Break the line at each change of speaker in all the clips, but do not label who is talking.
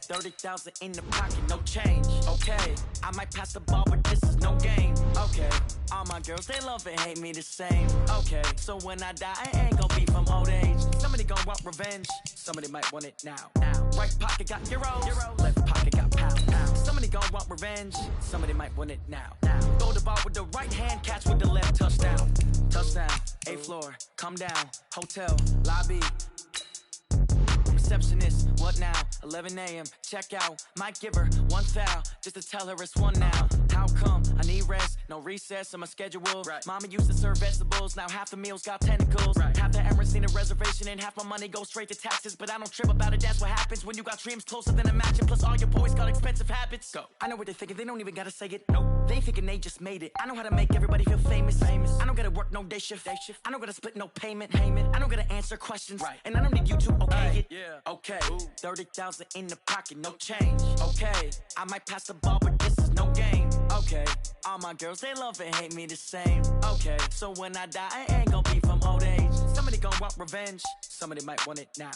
30,000 in the pocket, no change. Okay, I might pass the ball, but this is no game. Okay, all my girls, they love and hate me the same. Okay, so when I die, I ain't gon' be from old age. Somebody gon' want revenge, somebody might want it now. Right pocket got euros, left pocket got pounds. Somebody gon' want revenge, somebody might want it now. Throw the ball with the right hand, catch with the left, touchdown. Touchdown, 8th floor, come down, hotel, lobby. Receptionist, what now? 11 a.m., check out. Might give her one foul, just to tell her it's one now. How come? I need rest, no recess in my schedule. Right. Mama used to serve vegetables, now half the meals got tentacles. Right. Half the Emirates need a reservation and half my money goes straight to taxes. But I don't trip about it, that's what happens when you got dreams closer than a match. And plus all your boys got expensive habits. Go. I know what they're thinking, they don't even gotta say it. Nope. They ain't thinking they just made it. I know how to make everybody feel famous. I don't gotta work no day shift. I don't gotta split no payment. I don't gotta answer questions. Right. And I don't need you to okay it. Yeah. Okay. 30,000 in the pocket, no change. Okay. I might pass the ball, but this is no game. Okay. All my girls, they love and hate me the same. Okay. So when I die, I ain't gon' be from old age. Somebody gon' want revenge, somebody might want it now.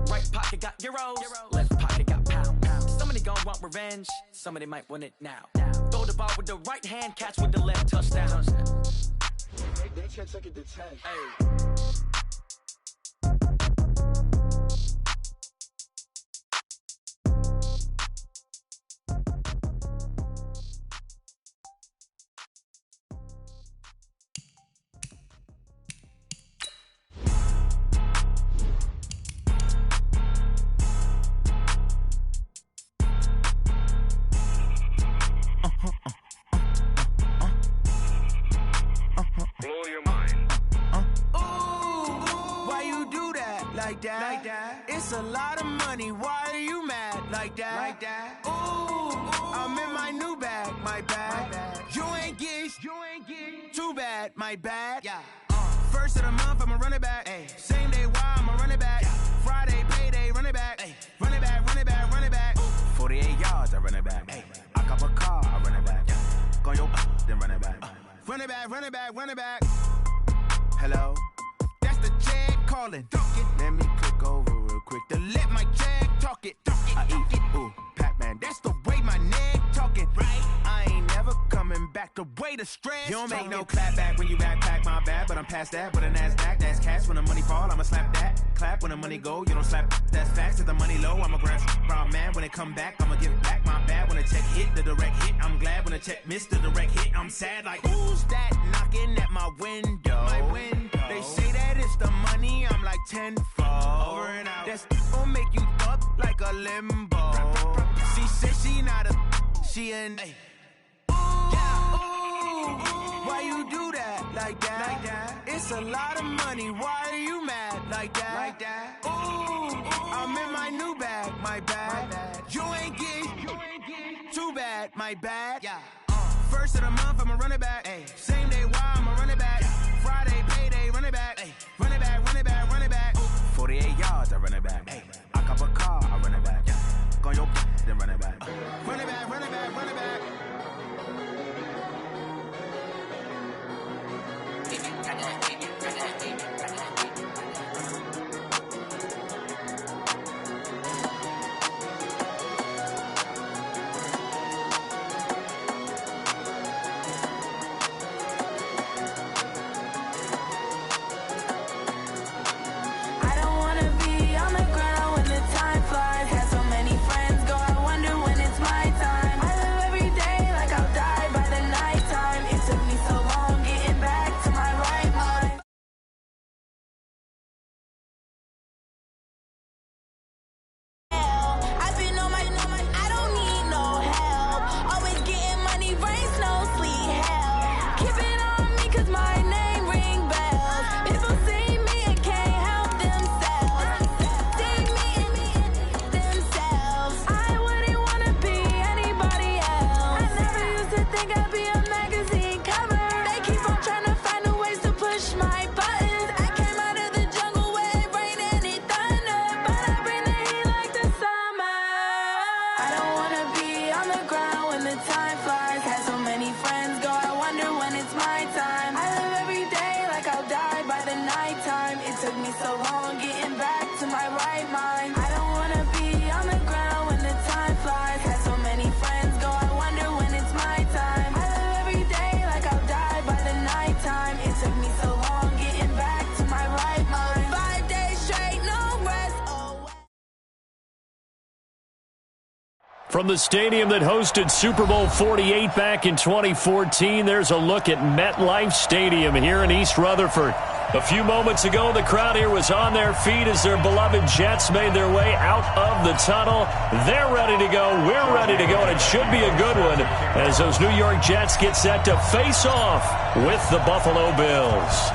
Right pocket got euros, left pocket got pounds. Somebody gon' want revenge, somebody might want it now. Throw the ball with the right hand, catch with the left, touchdown.
They can't take it to 10.
Hey.
Like that. It's a lot of money. Why are you mad like that? Ooh, I'm in my new bag, my bad. You ain't get too bad, my bad. Yeah. First of the month, I'ma run it back. Ay. Same day, why I'ma run it back. Yeah. Friday, payday, run it back. Ay. Run it back, run it back, run it back. Ooh.
48 yards, I run it back. Ay. I cop a car, I run it back. Yeah. Go your then run it back.
Run it back, run it back, run it back.
Hello?
That's the jag calling.
Let me click over real quick
to let my jag talk it.
I eat, ooh,
Pac-Man, that's the way my neck talking. Right? I ain't never coming back the way the stress.
You don't make no clap back when you backpack, my bad. But I'm past that, but a NASDAQ, that's cash. When the money fall, I'ma slap that. Clap when the money go, you don't slap. That's facts. If the money low, I'ma grab brown man. When it come back, I'ma give back my bad. When the check hit, the direct hit, I'm glad. When the check missed the direct hit, I'm sad like,
who's that knocking at my window?
My window.
They say that it's the money, I'm like tenfold.
Over and out.
That's gon' make you up like a limbo. She said she not a, she an ay. Why you do that like that? It's a lot of money, why are you mad like that? Ooh, I'm in my new bag, my bad. You ain't get too bad, my bad. Yeah. First of the month, I'ma run it back. Ay. Same day, why I'ma run it back. Friday, payday, run it back. Ay. Run it back, run it back, run it back. Ooh.
48 yards, I run it back. Ay. I cop a car, I run it back. Yeah. Go your then run it back.
Run it back, run it back, run it back.
Time flies, had so many friends go, I wonder when it's my time. From the stadium that hosted Super Bowl 48 back in 2014, there's a look at MetLife Stadium here in East Rutherford. A few moments ago, the crowd here was on their feet as their beloved Jets made their way out of the tunnel. They're ready to go. We're ready to go, and it should be a good one as those New York Jets get set to face off with the Buffalo Bills.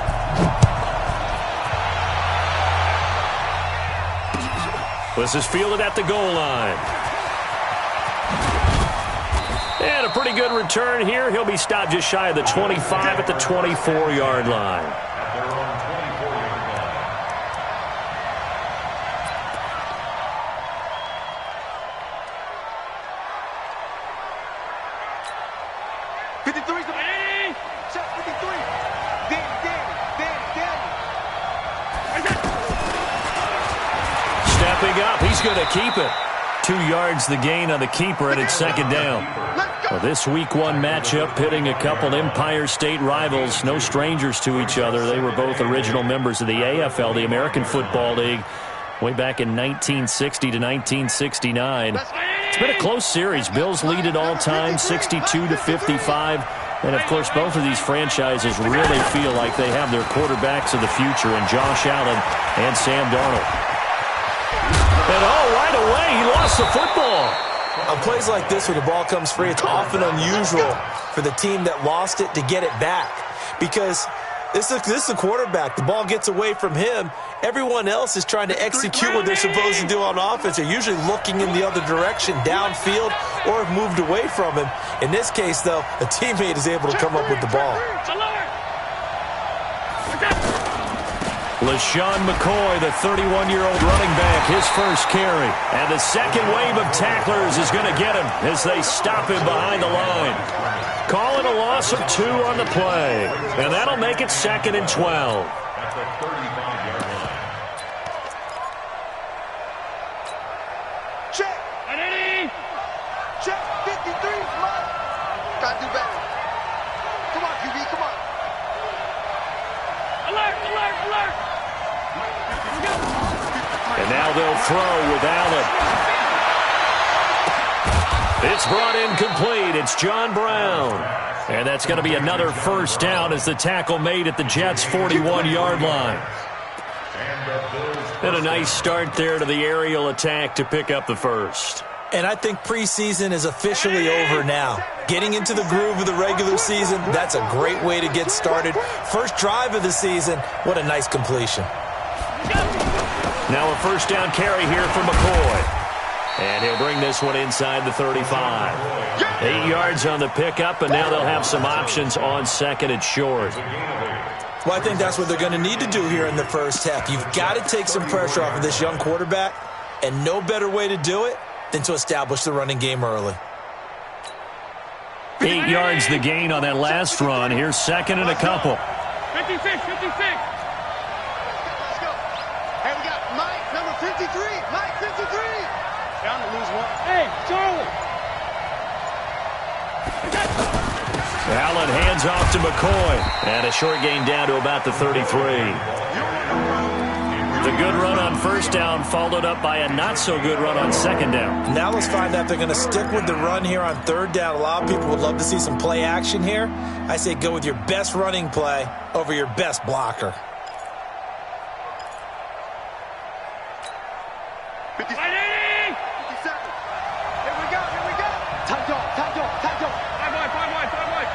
This is fielded at the goal line. And a pretty good return here. He'll be stopped just shy of the 25 at the 24-yard line. Stepping up, he's going to keep it. 2 yards the gain on the keeper, and it's second down. Well, this Week 1 matchup pitting a couple Empire State rivals, no strangers to each other. They were both original members of the AFL, the American Football League, way back in 1960 to 1969. It's been a close series. Bills lead it all time, 62-55. And, of course, both of these franchises really feel like they have their quarterbacks of the future in Josh Allen and Sam Darnold. And, right away, he lost the football.
On plays like this where the ball comes free, it's often unusual for the team that lost it to get it back. Because this is the quarterback. The ball gets away from him. Everyone else is trying to execute what they're supposed to do on offense. They're usually looking in the other direction, downfield, or have moved away from him. In this case, though, a teammate is able to come up with the ball.
LaShawn McCoy, the 31-year-old running back, his first carry. And the second wave of tacklers is going to get him as they stop him behind the line. Calling a loss of 2 on the play. And that'll make it 2nd and 12.
Check. Check. 53. Come on. Gotta do better. Come on, QB. Come on. Alert, alert, alert.
And now they'll throw with Allen. It's brought in complete. It's John Brown. And that's going to be another first down as the tackle made at the Jets' 41-yard line. And a nice start there to the aerial attack to pick up the first.
And I think preseason is officially over now. Getting into the groove of the regular season, that's a great way to get started. First drive of the season, what a nice completion.
Now a first down carry here for McCoy. And he'll bring this one inside the 35. 8 yards on the pickup, and now they'll have some options on second and short.
Well, I think that's what they're going to need to do here in the first half. You've got to take some pressure off of this young quarterback, and no better way to do it than to establish the running game early.
8 yards the gain on that last run. Here's second and a couple.
56, 56. Let's go. Hey, we got Mike, number 53. Mike, 53. Down to lose one. Hey, Charlie.
Allen hands off to McCoy. And a short gain down to about the 33. The good run on first down followed up by a not-so-good run on second down.
Now let's find out if they're going to stick with the run here on third down. A lot of people would love to see some play action here. I say go with your best running play over your best blocker.
57. Here we go, here we go. Tight dog, tight dog, tight dog. 5 wide, 5 wide, 5 wide.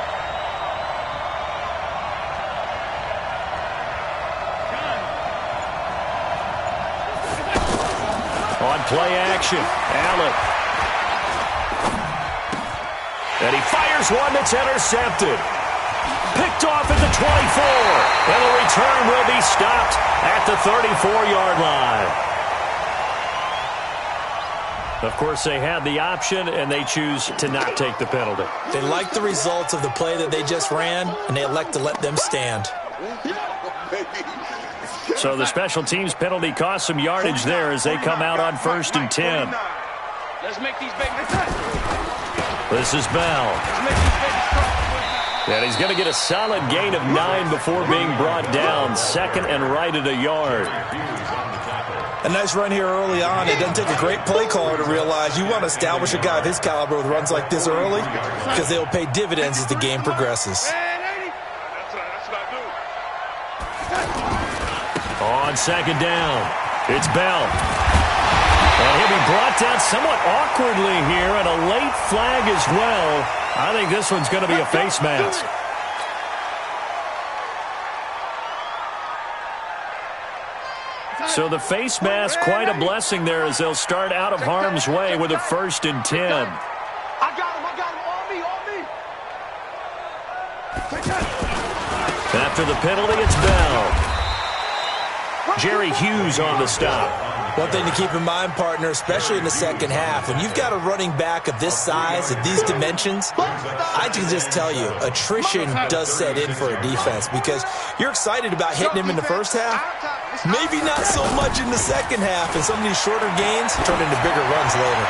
On play action, Allen. And he fires one that's intercepted. Picked off at the 24. And the return will be stopped at the 34-yard line. Of course, they had the option, and they choose to not take the penalty.
They like the results of the play that they just ran, and they elect to let them stand.
So the special teams penalty cost some yardage there as they come out on 1st and 10.
Let's make these babies.
This is Bell. And he's going to get a solid gain of 9 before being brought down. 2nd and right at a yard.
A nice run here early on. It doesn't take a great play caller to realize you want to establish a guy of his caliber with runs like this early because they'll pay dividends as the game progresses.
On second down, it's Bell. And he'll be brought down somewhat awkwardly here, and a late flag as well. I think this one's going to be a face mask. So the face mask, quite a blessing there as they'll start out of harm's way with a 1st and 10.
I got him, on me.
After the penalty, it's Bell. Jerry Hughes on the stop.
One thing to keep in mind, partner, especially in the second half, when you've got a running back of this size, of these dimensions, I can just tell you, attrition does set in for a defense because you're excited about hitting him in the first half, maybe not so much in the second half, and some of these shorter gains turn into bigger runs later.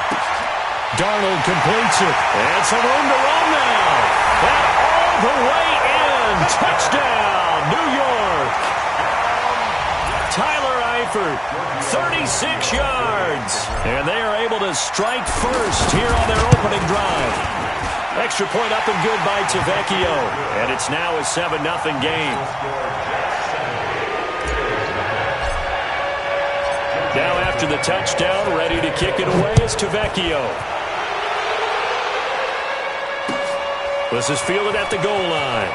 Darnold completes it, and some room to run now. And all the way in, touchdown, New York. Tyler Eifert, 36 yards. And they are able to strike first here on their opening drive. Extra point up and good by Tavecchio. And it's now a 7-0 game. Now after the touchdown, ready to kick it away is Tavecchio. This is fielded at the goal line.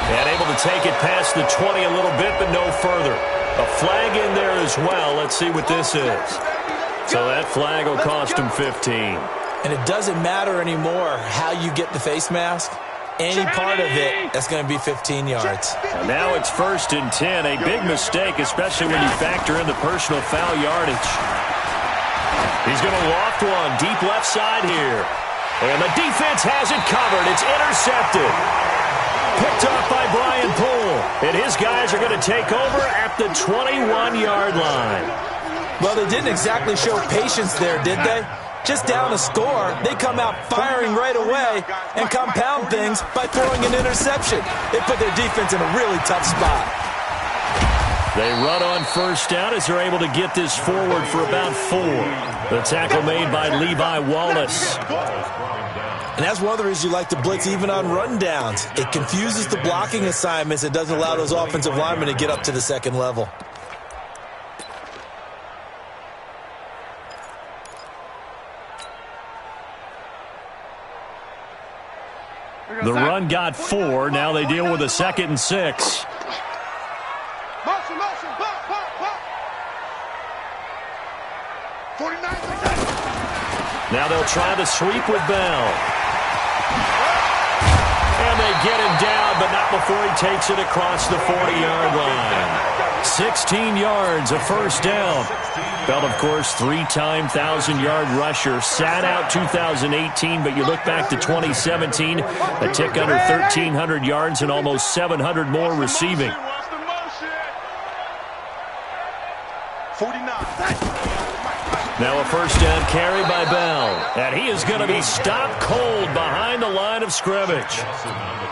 And able to take it past the 20 a little bit, but no further. A flag in there as well. Let's see what this is. So that flag will cost him 15.
And it doesn't matter anymore how you get the face mask. Any part of it, that's going to be 15 yards.
And now it's 1st and 10. A big mistake, especially when you factor in the personal foul yardage. He's going to loft one deep left side here. And the defense has it covered. It's intercepted. Picked up by Brian Poole. And his guys are going to take over at the 21-yard line.
Well, they didn't exactly show patience there, did they? Just down a score, they come out firing right away and compound things by throwing an interception. They put their defense in a really tough spot.
They run on 1st down as they're able to get this forward for about 4. The tackle made by Levi Wallace.
And that's one of the reasons you like to blitz even on rundowns. It confuses the blocking assignments. It doesn't allow those offensive linemen to get up to the second level.
The run got 4. Now they deal with a 2nd and 6. Now they'll try the sweep with Bell. And they get him down, but not before he takes it across the 40-yard line. 16 yards, a 1st down. Bell, of course, 3-time 1,000-yard rusher. Sat out 2018, but you look back to 2017, a tick under 1,300 yards and almost 700 more receiving.
49.
Now a 1st down carry by Bell. And he is going to be stopped cold behind the line of scrimmage.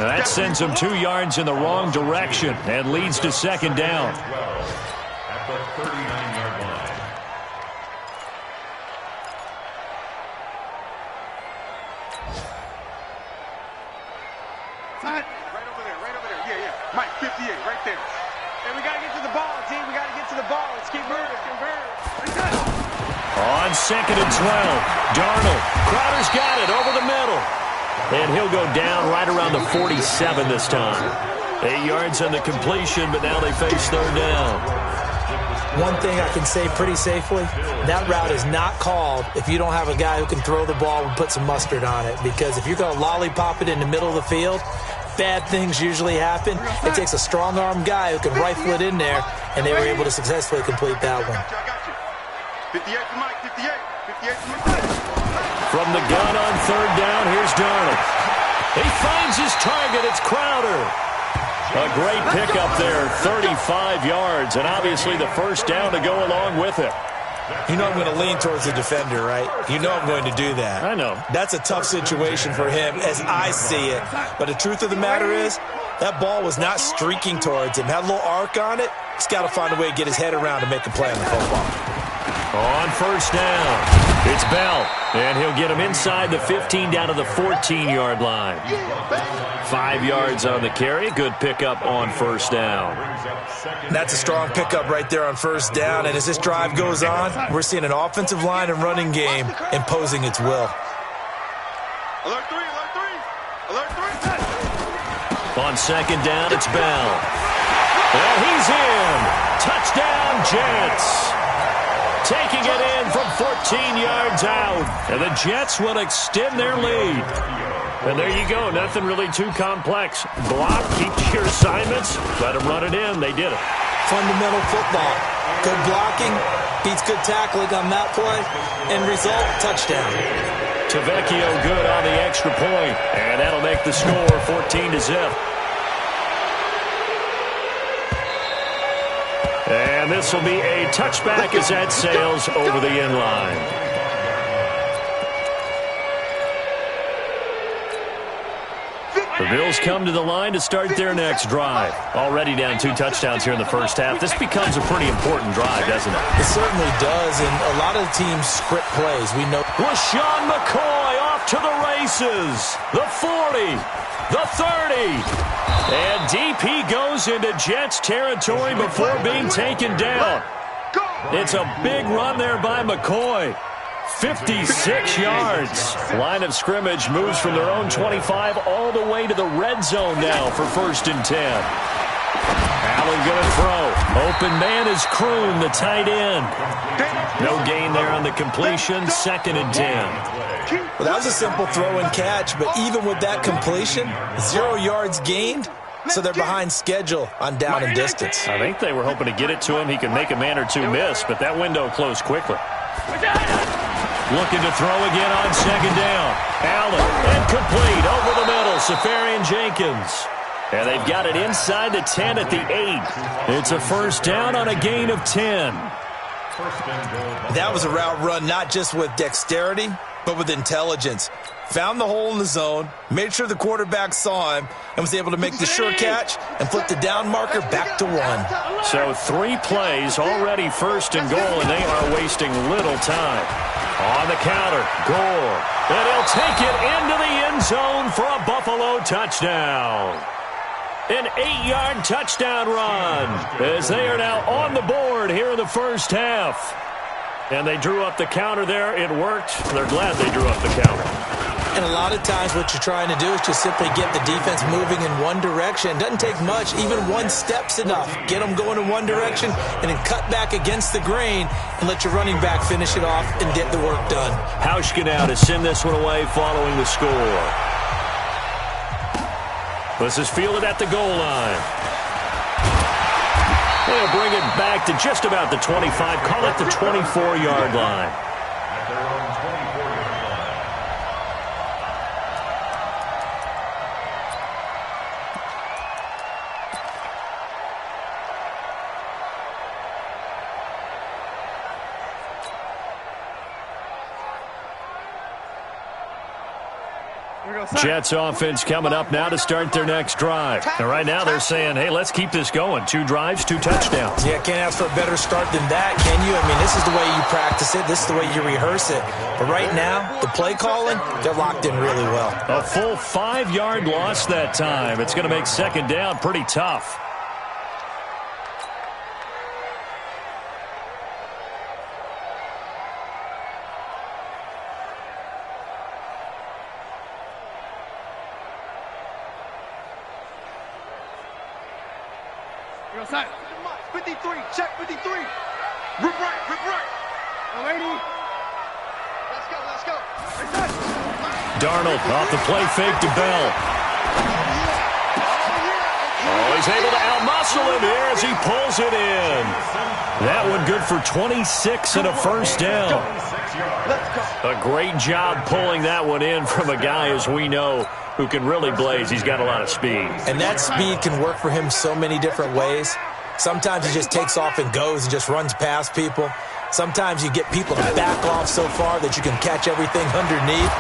And that sends him 2 yards in the wrong direction and leads to 2nd down.
At the 39-yard line.
Right over there. Yeah. Mike, 58, right there. And we got to get to the ball, team. We got to get to the ball. Let's keep moving.
On 2nd and 12, Darnold. Crowder's got it over the middle. And he'll go down right around the 47 this time. 8 yards on the completion, but now they face 3rd down.
One thing I can say pretty safely, that route is not called if you don't have a guy who can throw the ball and put some mustard on it. Because if you're going to lollipop it in the middle of the field, bad things usually happen. It takes a strong-arm guy who can rifle it in there, and they were able to successfully complete that one.
58 to Mike, 58 to Mike.
From the gun on 3rd down, here's Darnold. He finds his target. It's Crowder. A great pickup there, 35 yards, and obviously the 1st down to go along with it.
You know I'm going to lean towards the defender, right? You know I'm going to do that.
I know.
That's a tough situation for him as I see it. But the truth of the matter is, that ball was not streaking towards him. Had a little arc on it. He's got to find a way to get his head around to make a play on the football.
On first down, it's Bell, and he'll get him inside the 15 down to the 14-yard line. 5 yards on the carry. Good pickup on first down.
That's a strong pickup right there on first down, and as this drive goes on, we're seeing an offensive line and running game imposing its will.
Alert 3, alert 3, alert 3.
On second down, it's Bell. And he's in. Touchdown, Jets. Taking it in from 14 yards out. And the Jets will extend their lead. And there you go. Nothing really too complex. Block, keep to your assignments, let them run it in. They did it.
Fundamental football. Good blocking, beats good tackling on that play, and result, touchdown.
Tavecchio good on the extra point, and that'll make the score 14-0. And this will be a touchback as that sails over the end line. The Bills come to the line to start their next drive. Already down 2 touchdowns here in the first half. This becomes a pretty important drive, doesn't it?
It certainly does, and a lot of teams script plays. We know.
LaShawn McCoy off to the races. The 40, the 30. And DP goes into Jets territory before being taken down. It's a big run there by McCoy. 56 yards. Line of scrimmage moves from their own 25 all the way to the red zone now for 1st and 10. Allen going to throw. Open man is Kroon, the tight end. No gain there on the completion. 2nd and 10.
Well, that was a simple throw and catch, but even with that completion, 0 yards gained, so they're behind schedule on down and distance.
I think they were hoping to get it to him. He could make a man or two miss, but that window closed quickly. Looking to throw again on 2nd down. Allen, incomplete, over the middle, Safarian Jenkins. And they've got it inside the 10 at the 8. It's a 1st down on a gain of 10.
That was a route run not just with dexterity, but with intelligence. Found the hole in the zone, made sure the quarterback saw him, and was able to make the sure catch and flip the down marker back to 1.
So 3 plays, already 1st and goal, and they are wasting little time. On the counter, Gore. And he'll take it into the end zone for a Buffalo touchdown. An 8-yard touchdown run as they are now on the board here in the first half. And they drew up the counter there. It worked. They're glad they drew up the counter.
And a lot of times what you're trying to do is just simply get the defense moving in one direction. It doesn't take much. Even 1 step's enough. Get them going in one direction and then cut back against the grain and let your running back finish it off and get the work done.
Hauschka now to send this one away following the score. This is fielded at the goal line. They'll bring it back to just about the 25. Call it the 24-yard line.
At their own 24-yard line.
Jets offense coming up now to start their next drive. And right now they're saying, hey, let's keep this going. 2 drives, 2 touchdowns.
Yeah, can't ask for a better start than that, can you? I mean, this is the way you practice it. This is the way you rehearse it. But right now, the play calling, they're locked in really well.
A full 5-yard loss that time. It's going to make 2nd down pretty tough.
Outside. 53, check 53. Rip right, rip right. Lady. Let's go.
Darnold off the play fake to Bell. Oh, he's able to outmuscle him here as he pulls it in. That one good for 26 and a 1st down. A great job pulling that one in from a guy, as we know, who can really blaze. He's got a lot of speed.
And that speed can work for him so many different ways. Sometimes he just takes off and goes and just runs past people. Sometimes you get people to back off so far that you can catch everything underneath.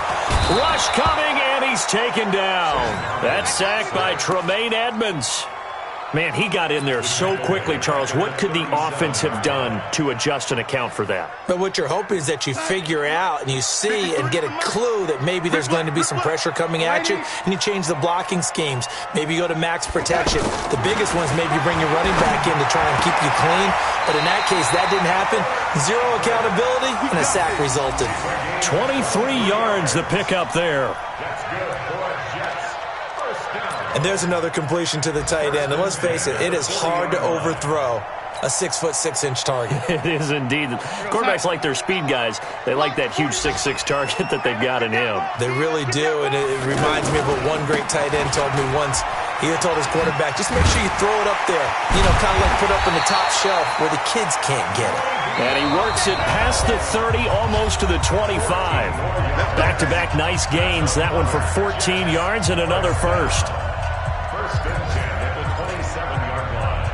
Rush coming, and he's taken down. That's sacked by Tremaine Edmonds. Man, he got in there so quickly, Charles. What could the offense have done to adjust and account for that?
But what you're hoping is that you figure out and you see and get a clue that maybe there's going to be some pressure coming at you, and you change the blocking schemes. Maybe you go to max protection. The biggest one is maybe you bring your running back in to try and keep you clean. But in that case, that didn't happen. Zero accountability, and a sack resulted.
23 yards the pickup there.
And there's another completion to the tight end. And let's face it is hard to overthrow a 6'6" target.
It is indeed. Quarterbacks like their speed guys. They like that huge 6'6" target that they've got in him.
They really do, and it reminds me of what one great tight end told me once. He had told his quarterback, just make sure you throw it up there. You know, kind of like put up on the top shelf where the kids can't get it.
And he works it past the 30, almost to the 25. Back-to-back nice gains. That one for 14 yards and another first.
First and 10 at the 27-yard line.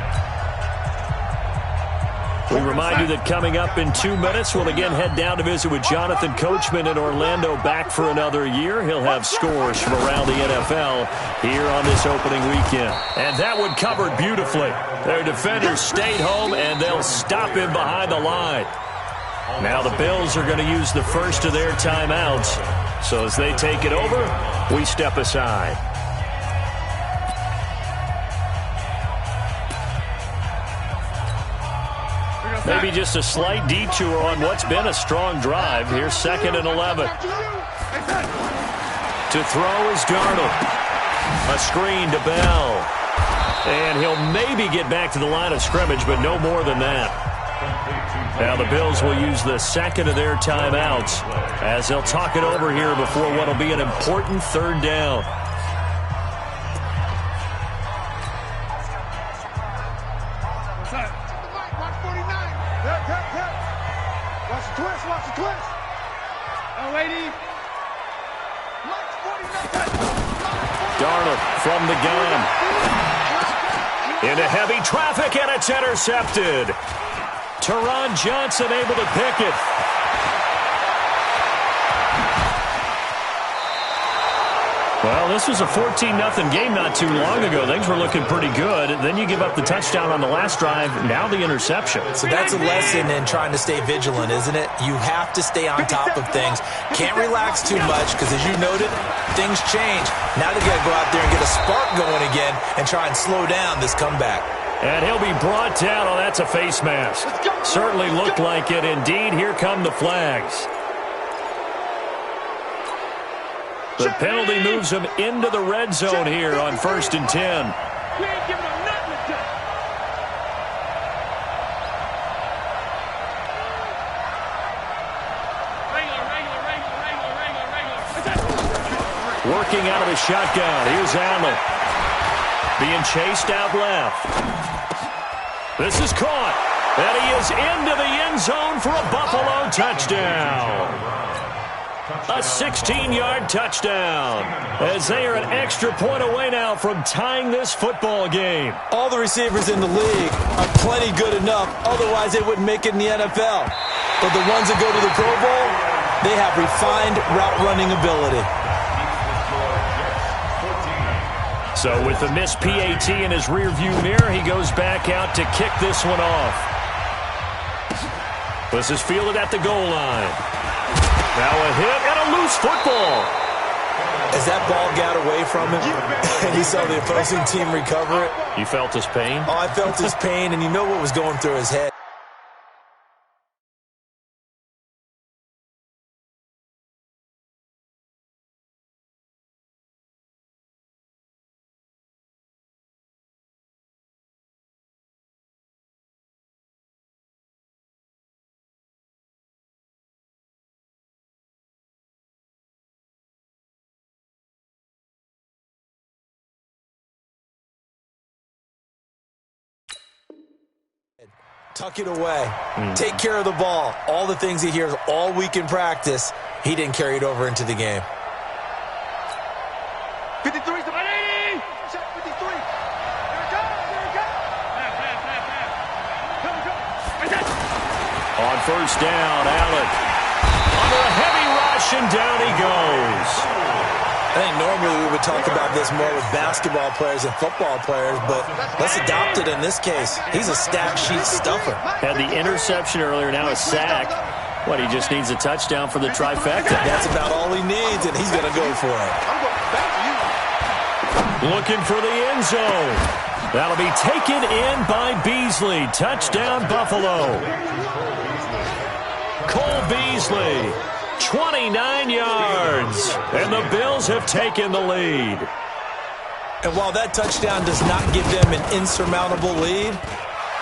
We remind you that coming up in 2 minutes, we'll again head down to visit with Jonathan Coachman in Orlando, back for another year. He'll have scores from around the NFL here on this opening weekend. And that one covered beautifully. Their defenders stayed home, and they'll stop him behind the line. Now the Bills are going to use the first of their timeouts. So as they take it over, we step aside. Maybe just a slight detour on what's been a strong drive. Here's 2nd and 11. To throw is Darnold. A screen to Bell. And he'll maybe get back to the line of scrimmage, but no more than that. Now the Bills will use the second of their timeouts as they'll talk it over here before what will be an important 3rd down. Darnold from the gun. Into heavy traffic, and it's intercepted. Teron Johnson able to pick it. Well, this was a 14-0 game not too long ago. Things were looking pretty good. Then you give up the touchdown on the last drive. Now the interception.
So that's a lesson in trying to stay vigilant, isn't it? You have to stay on top of things. Can't relax too much because, as you noted, things change. Now they got to go out there and get a spark going again and try and slow down this comeback.
And he'll be brought down. Oh, that's a face mask. Certainly looked like it. Indeed, here come the flags. The penalty moves him into the red zone here on 1st and 10. Working out of the shotgun. Here's Allen. Being chased out left. This is caught. And he is into the end zone for a Buffalo touchdown. A 16-yard touchdown as they are an extra point away now from tying this football game.
All the receivers in the league are plenty good enough. Otherwise, they wouldn't make it in the NFL. But the ones that go to the Pro Bowl, they have refined route running ability.
So with the missed PAT in his rearview mirror, he goes back out to kick this one off. This is fielded at the goal line. Now a hit and a loose football.
As that ball got away from him and he saw the opposing team recover it.
You felt his pain?
Oh, I felt his pain, and you know what was going through his head. Tuck it away. Take care of the ball. All the things he hears all week in practice, he didn't carry it over into the game.
53 to 80. Check 53. Here it comes. Here it comes.
On 1st down, Allen. Under a heavy rush, and down he goes.
I think normally we would talk about this more with basketball players and football players, but let's adopt it in this case. He's a stat sheet stuffer.
Had the interception earlier, now a sack. What, he just needs a touchdown for the trifecta.
That's about all he needs, and he's going to go for it.
Looking for the end zone. That'll be taken in by Beasley. Touchdown, Buffalo. Cole Beasley, 29 yards. And the Bills have taken the lead.
And while that touchdown does not give them an insurmountable lead,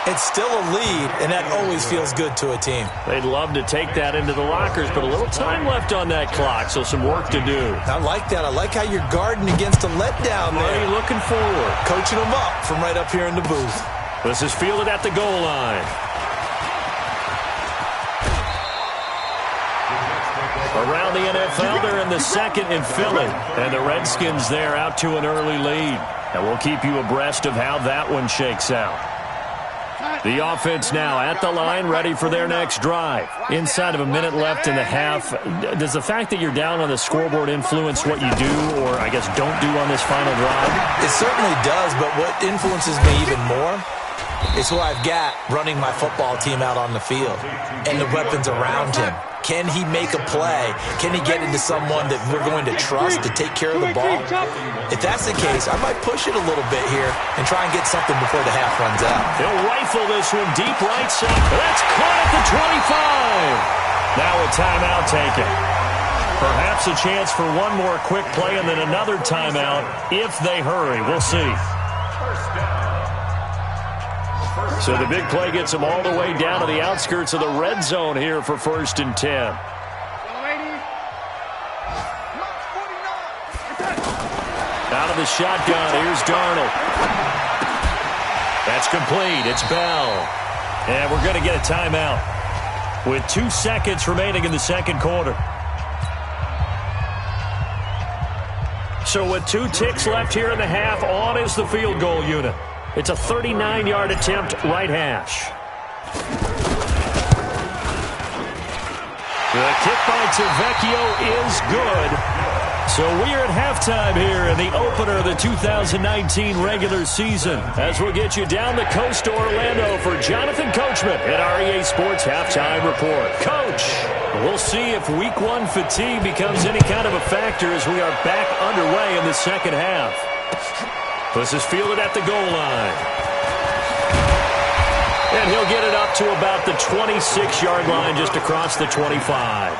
it's still a lead, and that always feels good to a team.
They'd love to take that into the lockers, but a little time left on that clock, so some work to do.
I like that. I like how you're guarding against a letdown there.
Already looking forward.
Coaching them up from right up here in the booth.
This is fielded at the goal line. Around the NFL, they're in the second in Philly, and the Redskins there out to an early lead. And we'll keep you abreast of how that one shakes out. The offense now at the line, ready for their next drive. Inside of a minute left in the half, does the fact that you're down on the scoreboard influence what you do, or I guess don't do on this final drive?
It certainly does, but what influences me even more is who I've got running my football team out on the field and the weapons around him. Can he make a play? Can he get into someone that we're going to trust to take care of the ball? If that's the case, I might push it a little bit here and try and get something before the half runs out.
They'll rifle this one deep right side. That's caught at the 25. Now a timeout taken. Perhaps a chance for one more quick play and then another timeout if they hurry. We'll see. So the big play gets them all the way down to the outskirts of the red zone here for 1st and 10. Out of the shotgun, here's Darnold. That's complete. It's Bell. And we're going to get a timeout with 2 seconds remaining in the second quarter. So with 2 ticks left here in the half, on is the field goal unit. It's a 39-yard attempt, right hash. The kick by Tavecchio is good. So we are at halftime here in the opener of the 2019 regular season, as we'll get you down the coast to Orlando for Jonathan Coachman at our EA Sports Halftime Report. Coach, we'll see if Week 1 fatigue becomes any kind of a factor as we are back underway in the second half. This is fielded at the goal line. And he'll get it up to about the 26-yard line, just across the 25.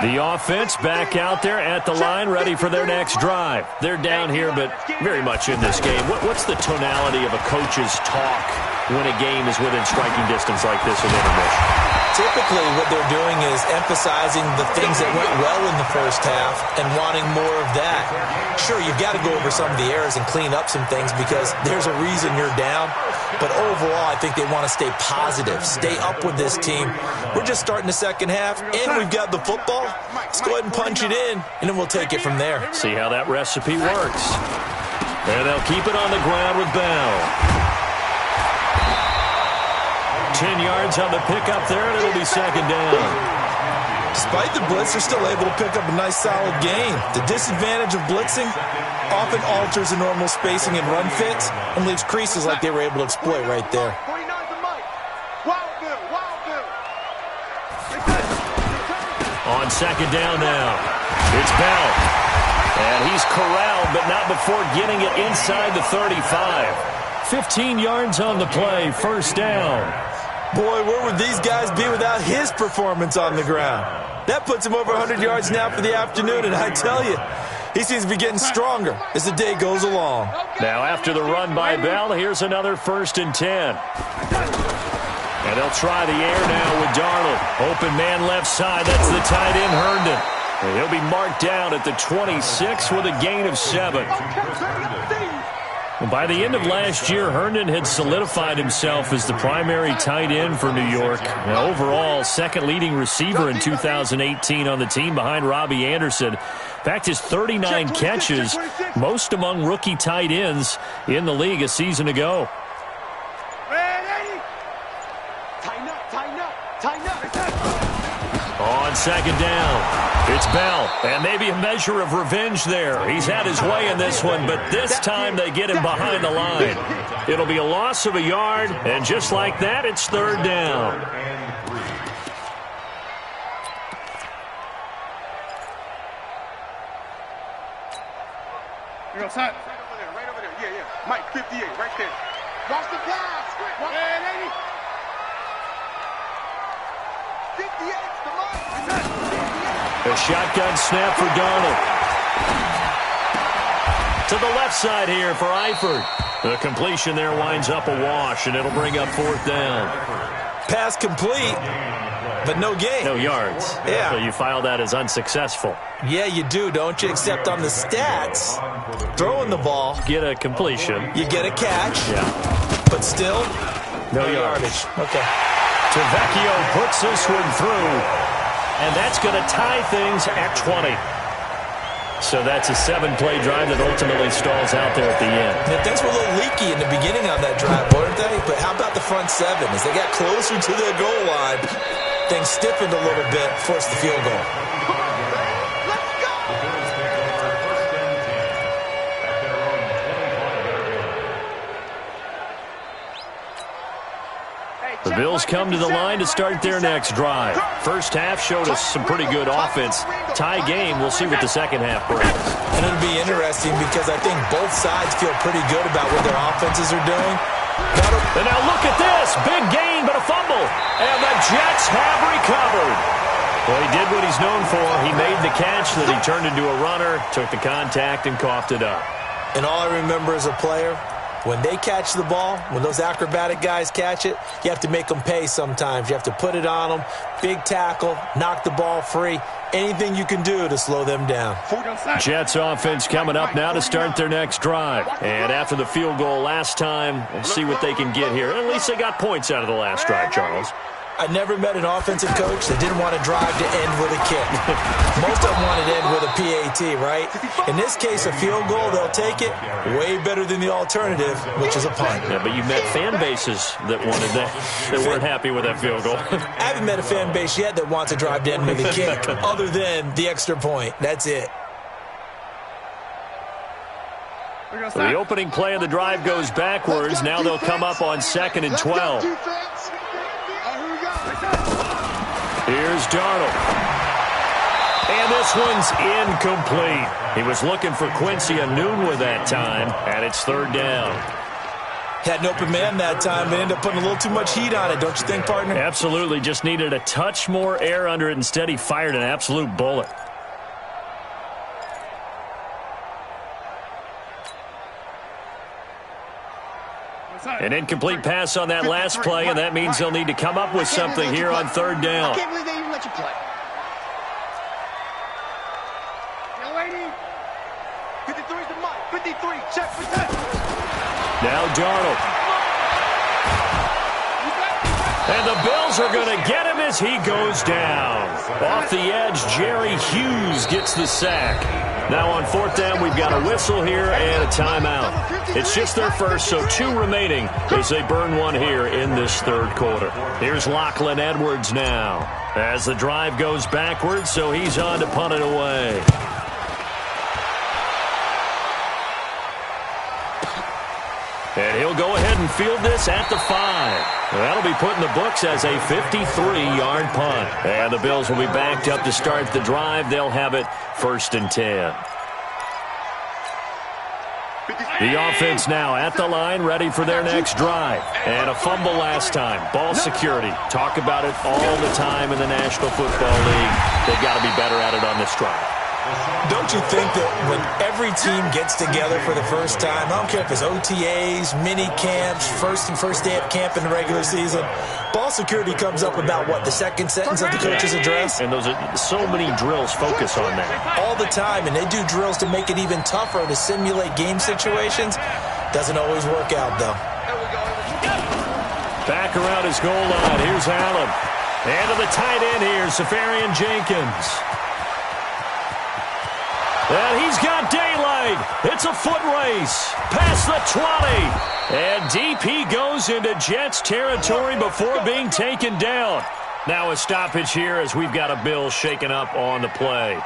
The offense back out there at the line, ready for their next drive. They're down here, but very much in this game. What's the tonality of a coach's talk when a game is within striking distance like this in intermission?
Typically, what they're doing is emphasizing the things that went well in the first half and wanting more of that. Sure, you've got to go over some of the errors and clean up some things because there's a reason you're down. But overall, I think they want to stay positive, stay up with this team. We're just starting the second half, and we've got the football. Let's go ahead and punch it in, and then we'll take it from there.
See how that recipe works. And they'll keep it on the ground with Bell. 10 yards on the pickup there, and it'll be second down.
Despite the blitz, they're still able to pick up a nice, solid gain. The disadvantage of blitzing often alters the normal spacing and run fits and leaves creases like they were able to exploit right there.
On second down now, it's Bell. And he's corralled, but not before getting it inside the 35. 15 yards on the play, first down.
Boy, where would these guys be without his performance on the ground? That puts him over 100 yards now for the afternoon, and I tell you, he seems to be getting stronger as the day goes along.
Now after the run by Bell, here's another 1st and 10. And they'll try the air now with Darnold. Open man left side, that's the tight end Herndon. And he'll be marked down at the 26 with a gain of 7. By the end of last year, Herndon had solidified himself as the primary tight end for New York. Now, overall, second leading receiver in 2018 on the team behind Robbie Anderson. In fact, his 39 catches, most among rookie tight ends in the league a season ago. On second down, it's Bell, and maybe a measure of revenge there. He's had his way in this one, but this time they get him behind the line. It'll be a loss of a yard, and just like that, it's third down.
You're outside. Right over there. Yeah. Mike, 58, right there. Watch the pass. Hey, lady. 58, come on.
A shotgun snap for Darnold. To the left side here for Eifert. The completion there winds up a wash, and it'll bring up fourth down.
Pass complete, but no gain.
No yards.
Yeah.
So you file that as unsuccessful.
Yeah, you do, don't you? Except on the stats, throwing the ball,
Get a completion.
you get a catch,
Yeah.
but still,
No yardage.
Okay.
Tavecchio puts this one through, and that's going to tie things at 20. So that's a 7-play drive that ultimately stalls out there at the end.
Yeah, things were a little leaky in the beginning on that drive, weren't they? But how about the front seven? As they got closer to their goal line, things stiffened a little bit, forced the field goal.
The Bills come to the line to start their next drive. First half showed us some pretty good offense. Tie game, we'll see what the second half brings.
And it'll be interesting because I think both sides feel pretty good about what their offenses are doing.
And now look at this. Big gain, but a fumble. And the Jets have recovered. Well, he did what he's known for. He made the catch that he turned into a runner, took the contact, and coughed it up.
And all I remember as a player, when they catch the ball, when those acrobatic guys catch it, you have to make them pay sometimes. You have to put it on them. Big tackle, knock the ball free. Anything you can do to slow them down.
Jets offense coming up now to start their next drive. And after the field goal last time, we'll see what they can get here. At least they got points out of the last drive, Charles.
I never met an offensive coach that didn't want to drive to end with a kick. Most of them wanted to end with a PAT, right? In this case, a field goal, they'll take it. Way better than the alternative, which is a punt.
Yeah, but you met fan bases that wanted that, that weren't happy with that field goal.
I haven't met a fan base yet that wants to drive to end with a kick, other than the extra point. That's it.
So the opening play of the drive goes backwards. Now they'll come up on 2nd and 12. Here's Darnold. And this one's incomplete. He was looking for Quincy Enunwa that time, and it's third down.
Had an open man that time, but ended up putting a little too much heat on it, don't you think, partner?
Absolutely. Just needed a touch more air under it. Instead, he fired an absolute bullet. An incomplete pass on that last play, and that means they'll need to come up with something here on third down.
I can't believe they even let you play. Young lady. 53's the mic. 53, check for 10.
Now Darnold. And the Bills are going to get him as he goes down. Off the edge, Jerry Hughes gets the sack. Now on fourth down, we've got a whistle here and a timeout. It's just their first, so 2 remaining as they burn one here in this third quarter. Here's Lachlan Edwards now as the drive goes backwards, so he's on to punt it away. And he'll go ahead and field this at the 5. That'll be put in the books as a 53-yard punt. And the Bills will be backed up to start the drive. They'll have it 1st and 10. The offense now at the line, ready for their next drive. And a fumble last time. Ball security. Talk about it all the time in the National Football League. They've got to be better at it on this drive.
Don't you think that when every team gets together for the first time, I don't care if it's OTAs, mini camps, first day of camp in the regular season, ball security comes up about, what, the second sentence of the coach's address?
And those are so many drills focus on that.
All the time, and they do drills to make it even tougher to simulate game situations. Doesn't always work out, though.
Back around his goal line. Here's Allen. And to the tight end here, Safarian Jenkins. And he's got daylight. It's a foot race. Past the 20. And DP goes into Jets territory before being taken down. Now a stoppage here as we've got a Bill shaken up on the play.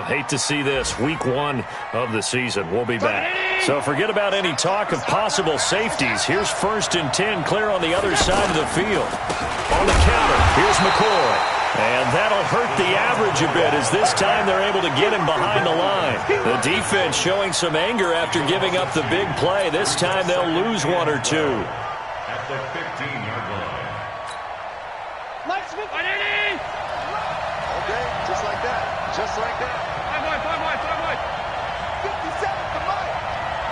Hate to see this. Week 1 of the season. We'll be back. So forget about any talk of possible safeties. Here's 1st and 10 clear on the other side of the field. On the counter, here's McCoy. And that'll hurt the average a bit as this time they're able to get him behind the line. The defense showing some anger after giving up the big play. This time they'll lose 1 or 2.
At the 15-yard line.
Okay, just like that. Just like that. 5 wide. 57 to Mike.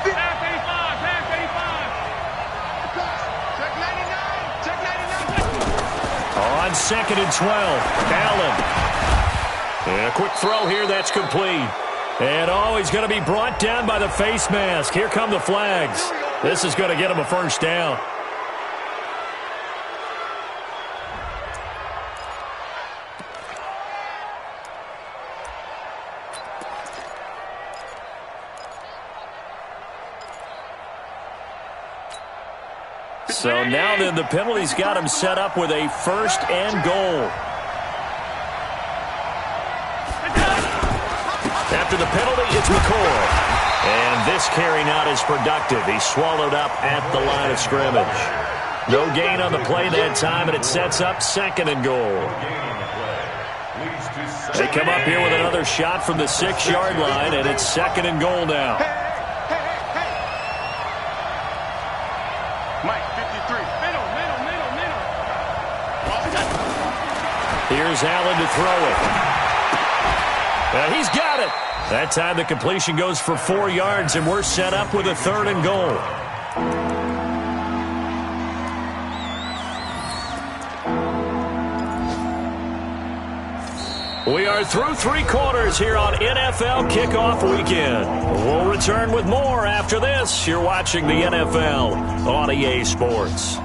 Pass 85. Check 99.
On 2nd and 12, Allen. And a quick throw here, that's complete. And he's going to be brought down by the face mask. Here come the flags. This is going to get him a 1st down. So now then the penalty's got him set up with a 1st and goal. After the penalty, it's McCoy. And this carry not as productive. He's swallowed up at the line of scrimmage. No gain on the play that time, and it sets up 2nd and goal. They come up here with another shot from the 6-yard line, and it's 2nd and goal now. Here's Allen to throw it. He's got it. That time the completion goes for 4 yards, and we're set up with a 3rd and goal. We are through 3 quarters here on NFL Kickoff Weekend. We'll return with more after this. You're watching the NFL on EA Sports.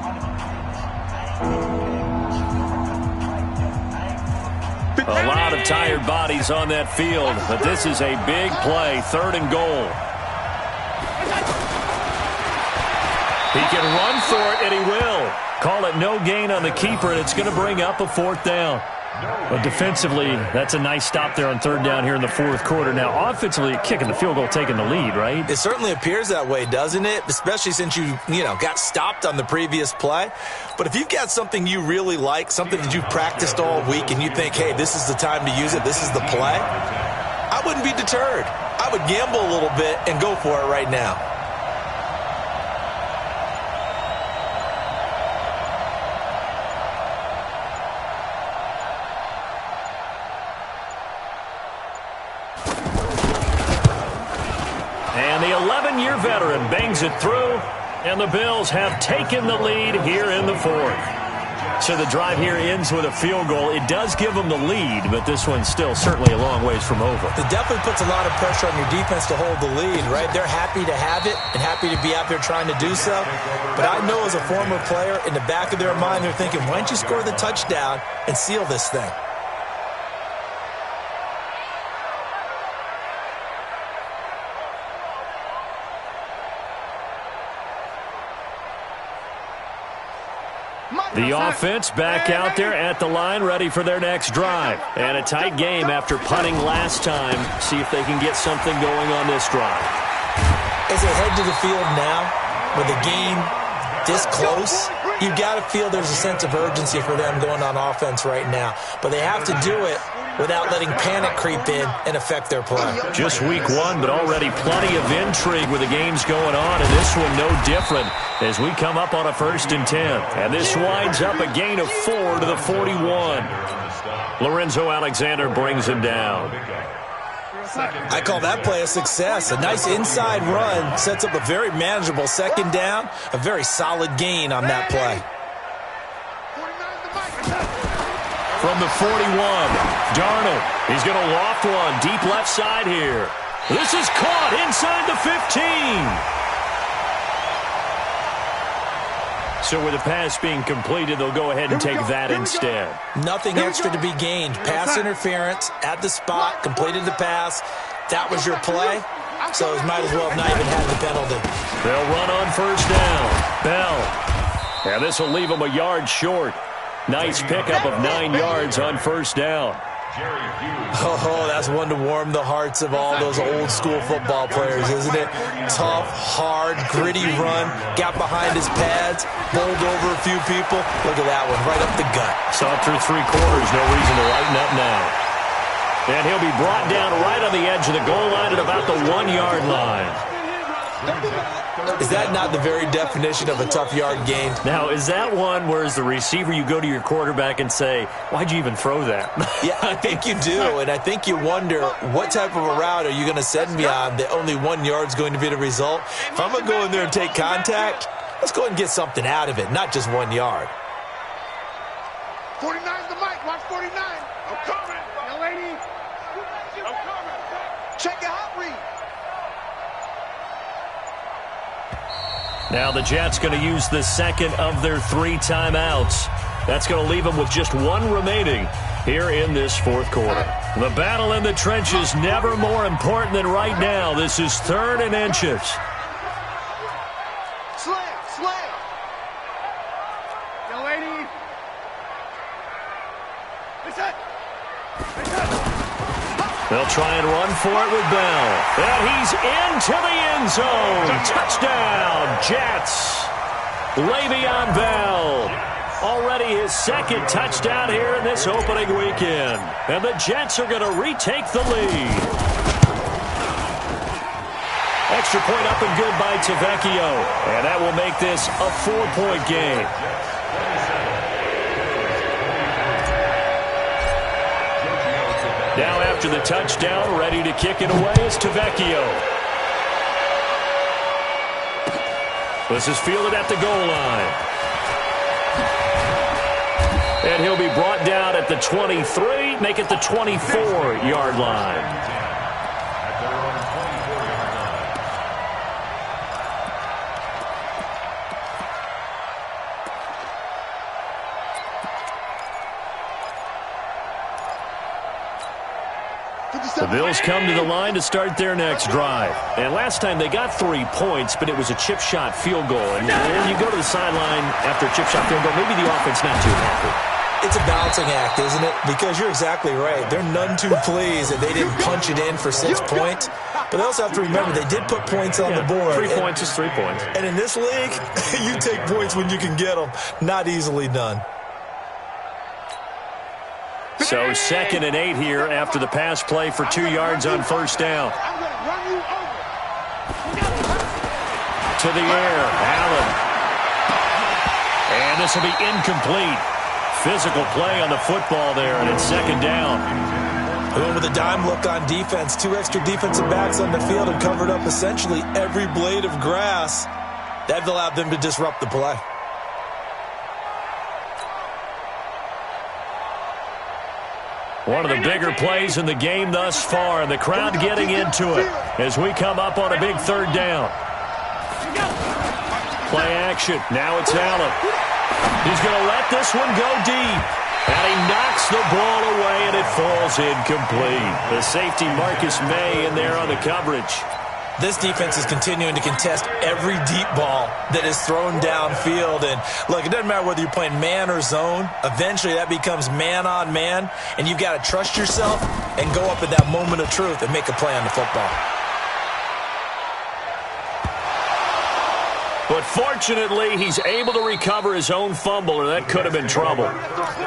A lot of tired bodies on that field, but this is a big play, 3rd and goal. He can run for it, and he will. Call it no gain on the keeper, and it's going to bring up a 4th down. But defensively, that's a nice stop there on 3rd down here in the 4th quarter. Now, offensively, kicking the field goal, taking the lead, right?
It certainly appears that way, doesn't it? Especially since you got stopped on the previous play. But if you've got something you really like, something that you've practiced all week, and you think, hey, this is the time to use it, this is the play, I wouldn't be deterred. I would gamble a little bit and go for it right now.
And the 11-year veteran bangs it through, and the Bills have taken the lead here in the 4th. So the drive here ends with a field goal. It does give them the lead, but this one's still certainly a long ways from over.
It definitely puts a lot of pressure on your defense to hold the lead, right? They're happy to have it and happy to be out there trying to do so. But I know as a former player, in the back of their mind, they're thinking, why don't you score the touchdown and seal this thing?
The offense back out there at the line, ready for their next drive. And a tight game after punting last time. See if they can get something going on this drive.
As they head to the field now, with the game this close, you've got to feel there's a sense of urgency for them going on offense right now. But they have to do it without letting panic creep in and affect their play.
Just week 1, but already plenty of intrigue with the games going on, and this one no different as we come up on a 1st and 10. And this winds up a gain of 4 to the 41. Lorenzo Alexander brings him down.
I call that play a success. A nice inside run sets up a very manageable 2nd down, a very solid gain on that play.
From the 41, Darnold. He's going to loft one deep left side here. This is caught inside the 15. So with the pass being completed, they'll go ahead and take that instead.
Nothing extra to be gained. Pass interference at the spot, completed the pass. That was your play, so it might as well have not even had the penalty.
They'll run on 1st down. Bell. And this will leave them a yard short. Nice pickup of 9 yards on first down.
Oh, that's one to warm the hearts of all those old school football players, isn't it? Tough, hard, gritty run, got behind his pads, bowled over a few people. Look at that one, right up the gut.
Saw through 3 quarters, no reason to lighten up now. And he'll be brought down right on the edge of the goal line at about the 1-yard line.
Is that not the very definition of a tough yard gain?
Now, is that one where as the receiver you go to your quarterback and say, why'd you even throw that?
Yeah, I think you do, and I think you wonder what type of a route are you going to send me on that only 1 yard's going to be the result? If I'm going to go in there and take contact, let's go ahead and get something out of it, not just 1 yard.
49's the mic. Watch 49. I'm coming. Young lady. I'm coming. Check your hot read.
Now the Jets going to use the second of their 3 timeouts. That's going to leave them with just 1 remaining here in this fourth quarter. The battle in the trenches never more important than right now. This is 3rd and inches.
Slam. Young lady. Reset.
They'll try and run for it with Bell. And he's into the end zone. Touchdown, Jets. Le'Veon Bell. Already his 2nd touchdown here in this opening weekend. And the Jets are going to retake the lead. Extra point up and good by Tavecchio. And that will make this a 4-point game. Now after the touchdown, ready to kick it away is Tavecchio. This is fielded at the goal line. And he'll be brought down at the 23, make it the 24-yard line. The Bills come to the line to start their next drive. And last time they got 3 points, but it was a chip shot field goal. And when you go to the sideline after a chip shot field goal, maybe the offense not too happy.
It's a balancing act, isn't it? Because you're exactly right. They're none too pleased that they didn't punch it in for 6 points. But they also have to remember they did put points on the board.
3 points is 3 points.
And in this league, you take points when you can get them. Not easily done.
So 2nd and 8 here after the pass play for 2 yards on first down. To the air, Allen. And this will be incomplete. Physical play on the football there, and it's 2nd down.
Going with a dime look on defense. 2 extra defensive backs on the field and covered up essentially every blade of grass. That allowed them to disrupt the play.
One of the bigger plays in the game thus far, and the crowd getting into it as we come up on a big 3rd down. Play action. Now it's Allen. He's going to let this one go deep. And he knocks the ball away, and it falls incomplete. The safety, Marcus May, in there on the coverage.
This defense is continuing to contest every deep ball that is thrown downfield. And, look, it doesn't matter whether you're playing man or zone. Eventually, that becomes man-on-man, and you've got to trust yourself and go up at that moment of truth and make a play on the football.
But fortunately, he's able to recover his own fumble, or that could have been trouble.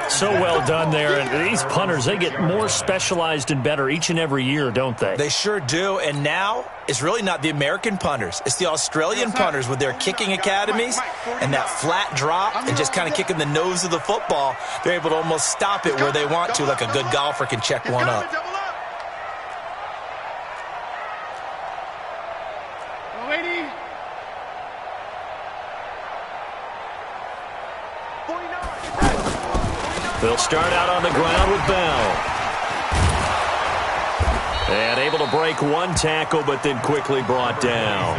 So well done there. And these punters, they get more specialized and better each and every year, don't they?
They sure do. And now, it's really not the American punters. It's the Australian punters with their kicking academies and that flat drop and just kind of kicking the nose of the football. They're able to almost stop it where they want to, like a good golfer can check one up.
They'll start out on the ground with Bell. And able to break 1 tackle, but then quickly brought down.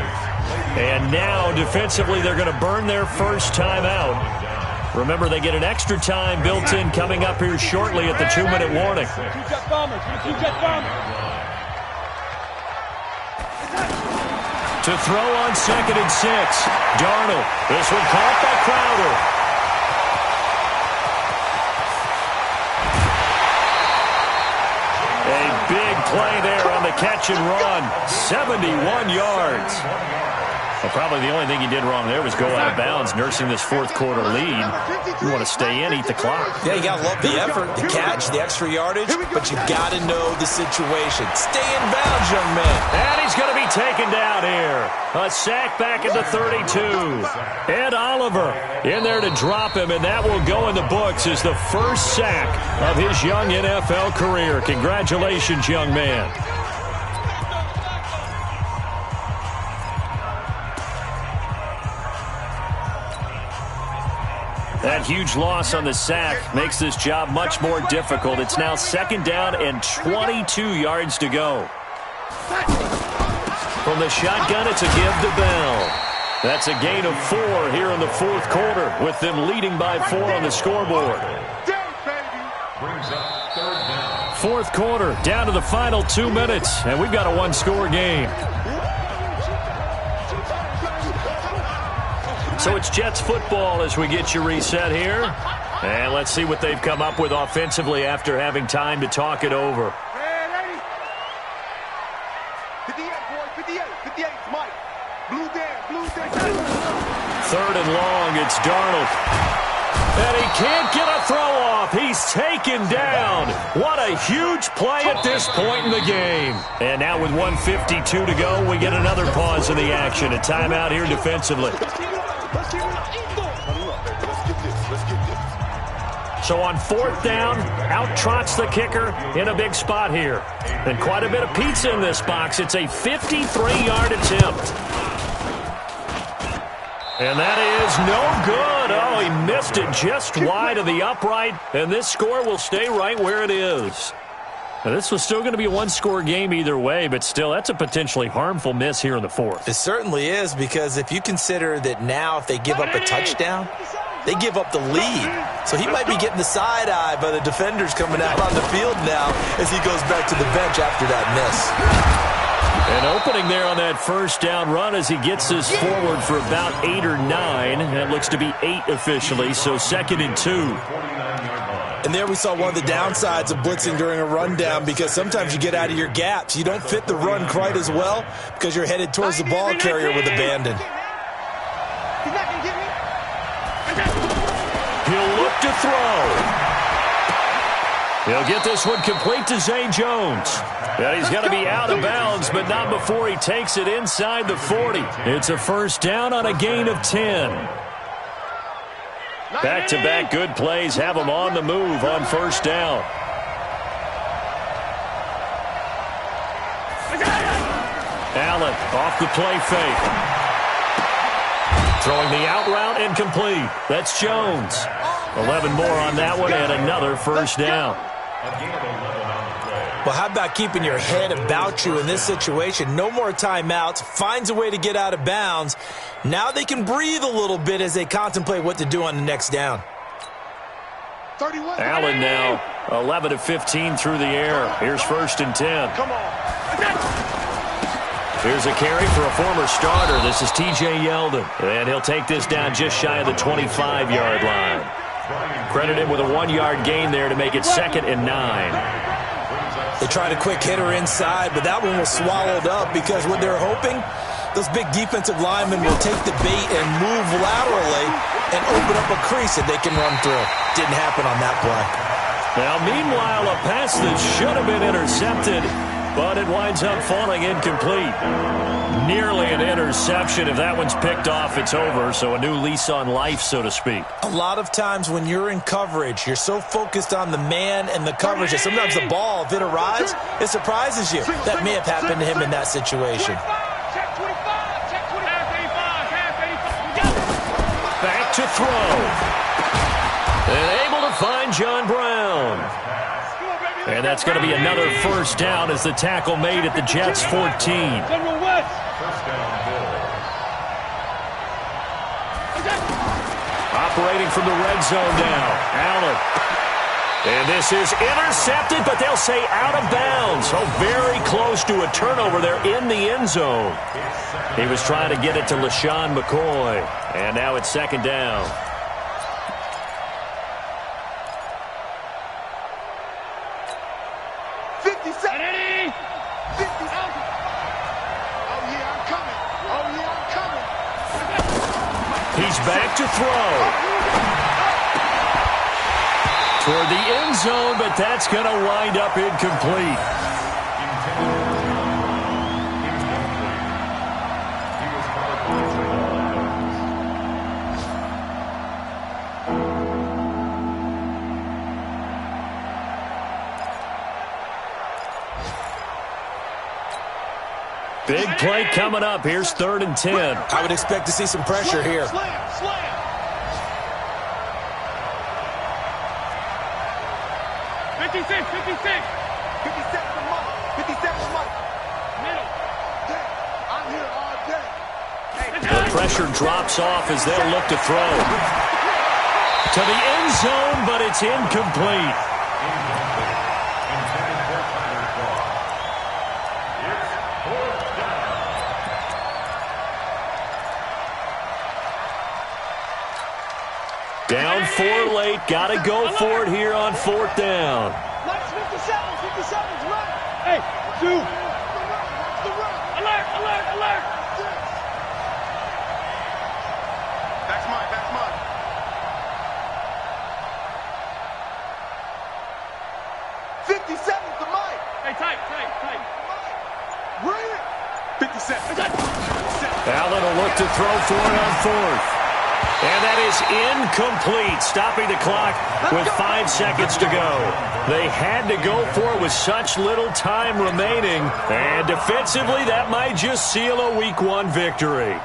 And now, defensively, they're going to burn their first timeout. Remember, they get an extra time built in coming up here shortly at the 2-minute warning. To throw on 2nd and 6. Darnold. This one caught by Crowder. play there on the catch and run. 71 yards. Well, probably the only thing he did wrong there was go out of bounds, nursing this fourth quarter lead. You want to stay in, eat the clock.
Yeah, you got to love the effort, the catch, the extra yardage, but you got to know the situation. Stay in bounds, young man.
And he's going to be taken down here. A sack back at the 32. Ed Oliver in there to drop him, and that will go in the books as the first sack of his young NFL career. Congratulations, young man. That huge loss on the sack makes this job much more difficult. It's now second down and 22 yards to go. From the shotgun, it's a give to Bell. That's a gain of 4 here in the fourth quarter, with them leading by 4 on the scoreboard. Fourth quarter, down to the final 2 minutes, and we've got a one-score game. So it's Jets football as we get you reset here. And let's see what they've come up with offensively after having time to talk it over.
Hey, lady. 58, boy, 58, 58, Mike. Blue Dan.
Third and long, it's Darnold. And he can't get a throw off. He's taken down. What a huge play at this point in the game. And now with 1:52 to go, we get another pause in the action. A timeout here defensively. So on fourth down, out trots the kicker in a big spot here. And quite a bit of pizza in this box. It's a 53-yard attempt. And that is no good. Oh, he missed it just wide of the upright. And this score will stay right where it is. Now, this was still going to be a one-score game either way, but still, that's a potentially harmful miss here in the fourth.
It certainly is, because if you consider that now if they give up a touchdown, they give up the lead. So he might be getting the side eye by the defenders coming out on the field now as he goes back to the bench after that miss.
An opening there on that first down run as he gets this forward for about 8 or 9. That looks to be 8 officially, so 2nd and 2.
And there we saw one of the downsides of blitzing during a rundown, because sometimes you get out of your gaps. You don't fit the run quite as well because you're headed towards the ball carrier with abandon.
He'll look to throw. He'll get this one complete to Zay Jones. And he's going to be out of bounds, but not before he takes it inside the 40. It's a first down on a gain of 10. Back-to-back good plays have him on the move on first down. Allen off the play fake. Throwing the out route incomplete. That's Jones. 11 more on that one and another first down.
Well, how about keeping your head about you in this situation? No more timeouts. Finds a way to get out of bounds. Now they can breathe a little bit as they contemplate what to do on the next down.
Allen now 11 of 15 through the air. Here's 1st and 10.
Come on.
Here's a carry for a former starter. This is T.J. Yeldon. And he'll take this down just shy of the 25-yard line. Credit him with a 1-yard gain there to make it 2nd and 9.
They tried a quick hitter inside, but that one was swallowed up because what they're hoping, those big defensive linemen will take the bait and move laterally and open up a crease that they can run through. Didn't happen on that play.
Now, meanwhile, a pass that should have been intercepted, but it winds up falling incomplete. Nearly an interception. If that one's picked off, it's over. So a new lease on life, so to speak.
A lot of times when you're in coverage, you're so focused on the man and the coverage that sometimes the ball, if it arrives, it surprises you. That may have happened to him in that situation.
Back to throw. And able to find John Brown. And that's going to be another first down as the tackle made at the Jets' 14. Operating from the red zone now, Allen. And this is intercepted, but they'll say out of bounds. Oh, very close to a turnover there in the end zone. He was trying to get it to LaShawn McCoy. And now it's 2nd down.
57. Ready? 50. Oh, yeah, I'm coming. Oh, yeah, I'm coming.
He's back to throw. Toward the end zone, but that's going to wind up incomplete. Big play coming up. Here's 3rd and 10.
I would expect to see some pressure here.
Slam. 56. 57 to Mike. 57 to Mike. Middle. I'm here all day.
The pressure drops off as they'll look to throw. To the end zone, but it's incomplete. Down 4 late. Got to go for it here on 4th down.
Mike's 57's right. Hey, dude. Alert. That's mine. 57's the Mike. Hey, tight. Bring it. 57.
Allen will look to throw for it on 4th. And that is incomplete, stopping the clock with 5 seconds to go. They had to go for it with such little time remaining. And defensively, that might just seal a Week 1 victory.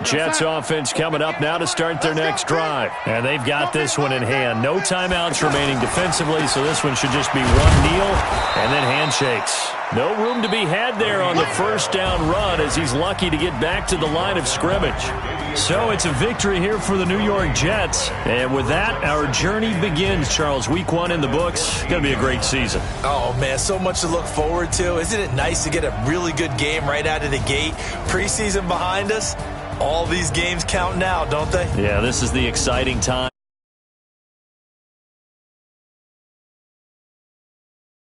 Jets offense coming up now to start their next drive. And they've got this one in hand. No timeouts remaining defensively, so this one should just be one kneel and then handshakes. No room to be had there on the first down run as he's lucky to get back to the line of scrimmage. So it's a victory here for the New York Jets. And with that, our journey begins, Charles. Week 1 in the books. Going to be a great season.
Oh, man, so much to look forward to. Isn't it nice to get a really good game right out of the gate? Preseason behind us. All these games count now, don't they?
Yeah, this is the exciting time.